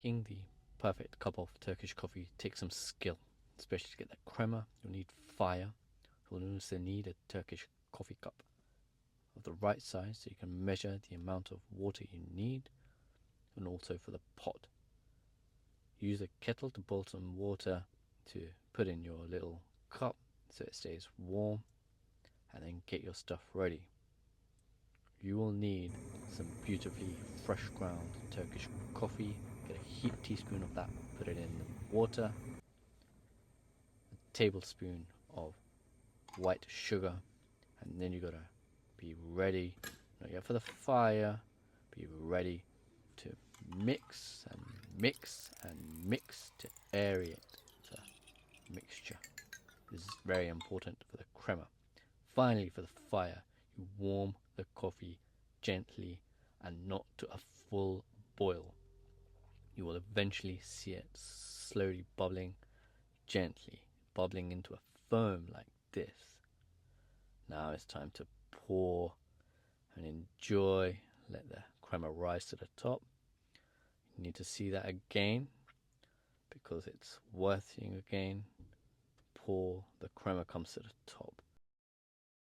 Making the perfect cup of Turkish coffee takes some skill, especially to get that crema. You'll need fire. You'll also need a Turkish coffee cup of the right size so you can measure the amount of water you need, and also for the pot. Use a kettle to boil some water to put in your little cup so it stays warm, and then get your stuff ready. You will need some beautifully fresh ground Turkish coffee. Get a heaped teaspoon of that, put it in the water, a tablespoon of white sugar, and then you gotta be ready, not yet for the fire, be ready to mix and mix and mix to aerate the mixture. This is very important for the crema. Finally, for the fire, you warm the coffee gently and not to a full boil. You will eventually see it slowly bubbling, gently bubbling into a foam like this. Now it's time to pour and enjoy. Let the crema rise to the top. You need to see that again because it's worth seeing again. Pour, the crema comes to the top.